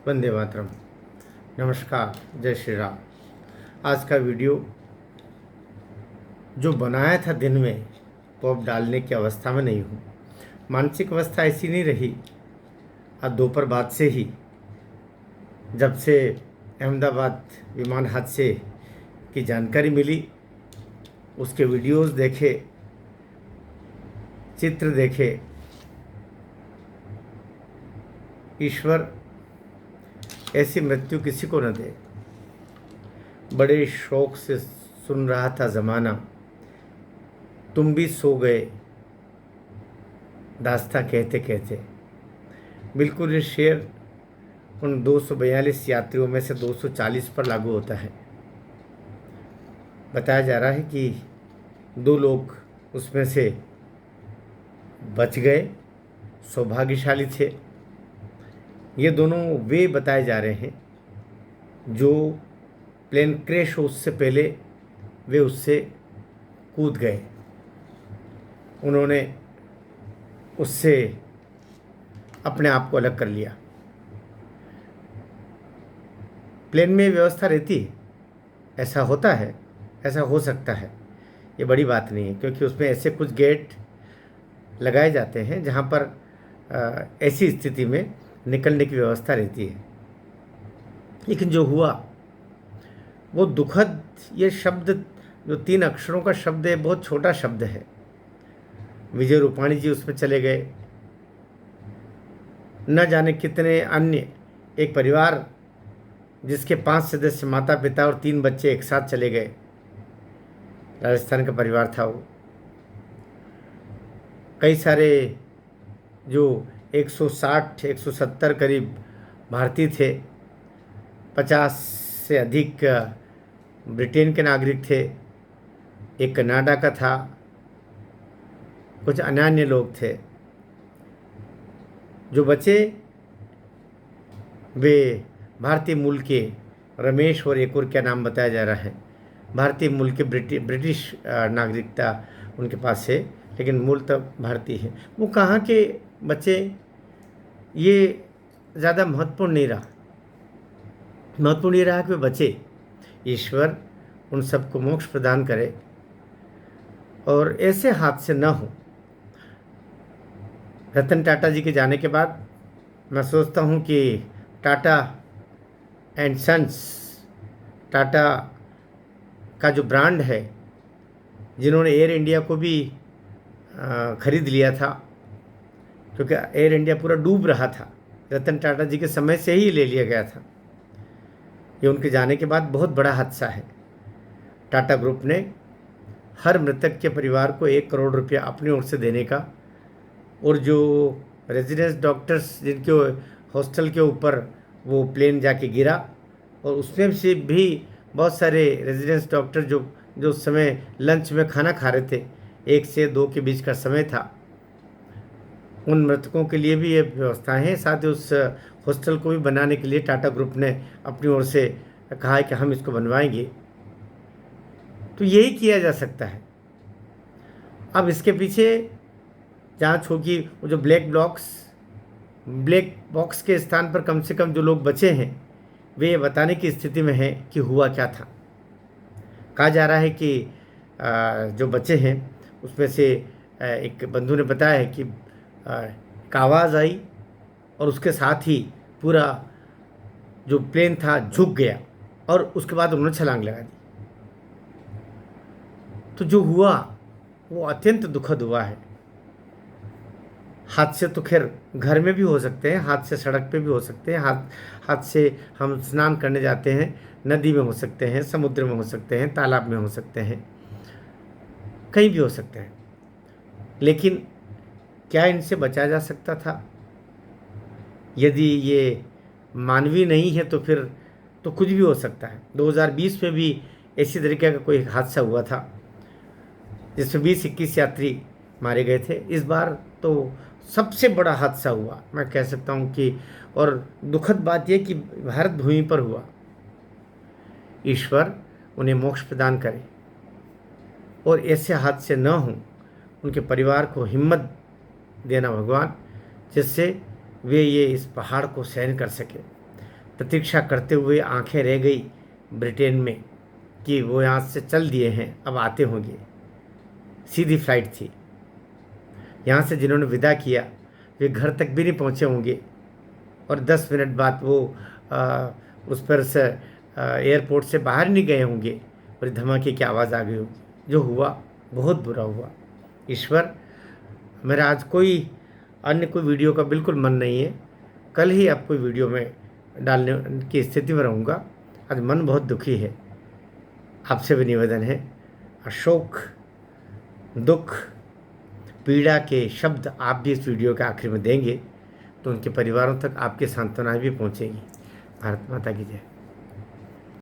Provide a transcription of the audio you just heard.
वंदे मातरम। नमस्कार, जय श्री राम। आज का वीडियो जो बनाया था दिन में वो अब डालने की अवस्था में नहीं हूँ। मानसिक अवस्था ऐसी नहीं रही। आज दोपहर बाद से ही, जब से अहमदाबाद विमान हादसे की जानकारी मिली, उसके वीडियोस देखे, चित्र देखे, ईश्वर ऐसी मृत्यु किसी को न दे। बड़े शौक से सुन रहा था ज़माना, तुम भी सो गए दास्तां कहते कहते। बिल्कुल ये शेर उन 242 यात्रियों में से 240 पर लागू होता है। बताया जा रहा है कि 2 लोग उसमें से बच गए, सौभाग्यशाली थे। ये दोनों वे बताए जा रहे हैं जो प्लेन क्रैश हो उससे पहले वे उससे कूद गए। उन्होंने उससे अपने आप को अलग कर लिया। प्लेन में व्यवस्था रहती है, ऐसा होता है, ऐसा हो सकता है, ये बड़ी बात नहीं है, क्योंकि उसमें ऐसे कुछ गेट लगाए जाते हैं जहाँ पर ऐसी स्थिति में निकलने की व्यवस्था रहती है। लेकिन जो हुआ वो दुखद, ये शब्द जो 3 अक्षरों का शब्द है, बहुत छोटा शब्द है। विजय रूपाणी जी उसमें चले गए, न जाने कितने अन्य, एक परिवार जिसके 5 सदस्य, माता पिता और 3 बच्चे एक साथ चले गए। राजस्थान का परिवार था वो। कई सारे जो 160 170 करीब भारतीय थे, 50 से अधिक ब्रिटेन के नागरिक थे, एक कनाडा का था, कुछ अन्य लोग थे। जो बचे वे भारतीय मूल के रमेश और एक और क्या नाम बताया जा रहा है, भारतीय मूल के ब्रिटिश नागरिकता उनके पास है, लेकिन मूल तब भारतीय है। वो कहाँ के बच्चे ये ज़्यादा महत्वपूर्ण नहीं रहा। महत्वपूर्ण ये रहा कि वे बचे। ईश्वर उन सबको मोक्ष प्रदान करे और ऐसे हादसे न हो। रतन टाटा जी के जाने के बाद मैं सोचता हूँ कि टाटा एंड सन्स, टाटा का जो ब्रांड है, जिन्होंने एयर इंडिया को भी खरीद लिया था, क्योंकि एयर इंडिया पूरा डूब रहा था, रतन टाटा जी के समय से ही ले लिया गया था। ये उनके जाने के बाद बहुत बड़ा हादसा है। टाटा ग्रुप ने हर मृतक के परिवार को 1 करोड़ रुपया अपनी ओर से देने का, और जो रेजिडेंस डॉक्टर्स जिनके हॉस्टल के ऊपर वो प्लेन जाके गिरा, और उसमें से भी बहुत सारे रेजिडेंस डॉक्टर जो उस समय लंच में खाना खा रहे थे, 1 से 2 के बीच का समय था, उन मृतकों के लिए भी ये व्यवस्थाएं हैं। साथ ही उस हॉस्टल को भी बनाने के लिए टाटा ग्रुप ने अपनी ओर से कहा है कि हम इसको बनवाएंगे। तो यही किया जा सकता है। अब इसके पीछे जांच होगी। वो जो ब्लैक बॉक्स के स्थान पर कम से कम जो लोग बचे हैं वे ये बताने की स्थिति में हैं कि हुआ क्या था। कहा जा रहा है कि जो बचे हैं उसमें से एक बंधु ने बताया है कि एक आवाज़ आई और उसके साथ ही पूरा जो प्लेन था झुक गया, और उसके बाद उन्होंने छलांग लगा दी। तो जो हुआ वो अत्यंत दुखद हुआ है। हादसे तो खैर घर में भी हो सकते हैं, हादसे सड़क पे भी हो सकते हैं, हादसे हम स्नान करने जाते हैं, नदी में हो सकते हैं, समुद्र में हो सकते हैं, तालाब में हो सकते हैं, कहीं भी हो सकते हैं। लेकिन क्या इनसे बचा जा सकता था? यदि ये मानवीय नहीं है तो फिर तो कुछ भी हो सकता है। 2020 में भी इसी तरीके का कोई हादसा हुआ था जिसमें 20-21 यात्री मारे गए थे। इस बार तो सबसे बड़ा हादसा हुआ, मैं कह सकता हूँ कि, और दुखद बात यह कि भारत भूमि पर हुआ। ईश्वर उन्हें मोक्ष प्रदान करे और ऐसे हादसे न हों। उनके परिवार को हिम्मत देना भगवान, जिससे वे ये इस पहाड़ को सहन कर सके। प्रतीक्षा करते हुए आंखें रह गई ब्रिटेन में कि वो यहाँ से चल दिए हैं, अब आते होंगे। सीधी फ्लाइट थी। यहाँ से जिन्होंने विदा किया वे घर तक भी नहीं पहुँचे होंगे, और 10 मिनट बाद वो उस पर से एयरपोर्ट से बाहर नहीं गए होंगे और धमाके की आवाज़ आ गई होगी। जो हुआ बहुत बुरा हुआ। ईश्वर, मेरा आज कोई अन्य कोई वीडियो का बिल्कुल मन नहीं है। कल ही आप कोई वीडियो में डालने की स्थिति में रहूँगा। आज मन बहुत दुखी है। आपसे भी निवेदन है, अशोक, दुख, पीड़ा के शब्द आप भी इस वीडियो के आखिर में देंगे तो उनके परिवारों तक आपकी सांत्वनाएं भी पहुंचेंगी। भारत माता की जय।